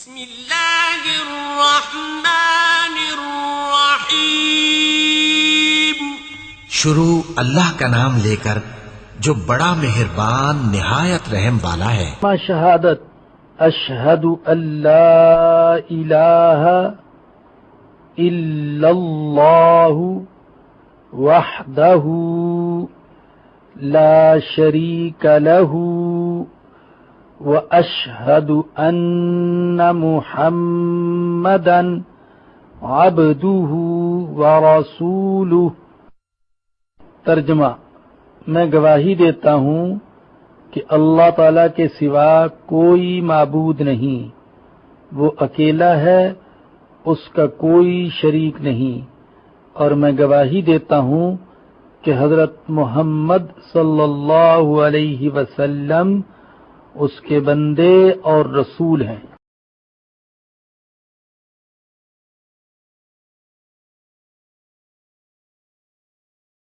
بسم اللہ الرحمن الرحیم۔ شروع اللہ کا نام لے کر جو بڑا مہربان نہایت رحم والا ہے۔ شہادت اشہد ان لا الہ الا اللہ وحدہ لا شریک لہ واشہد ان محمدا عبدہ ورسولہ۔ ترجمہ: میں گواہی دیتا ہوں کہ اللہ تعالیٰ کے سوا کوئی معبود نہیں، وہ اکیلا ہے، اس کا کوئی شریک نہیں، اور میں گواہی دیتا ہوں کہ حضرت محمد صلی اللہ علیہ وسلم اس کے بندے اور رسول ہیں۔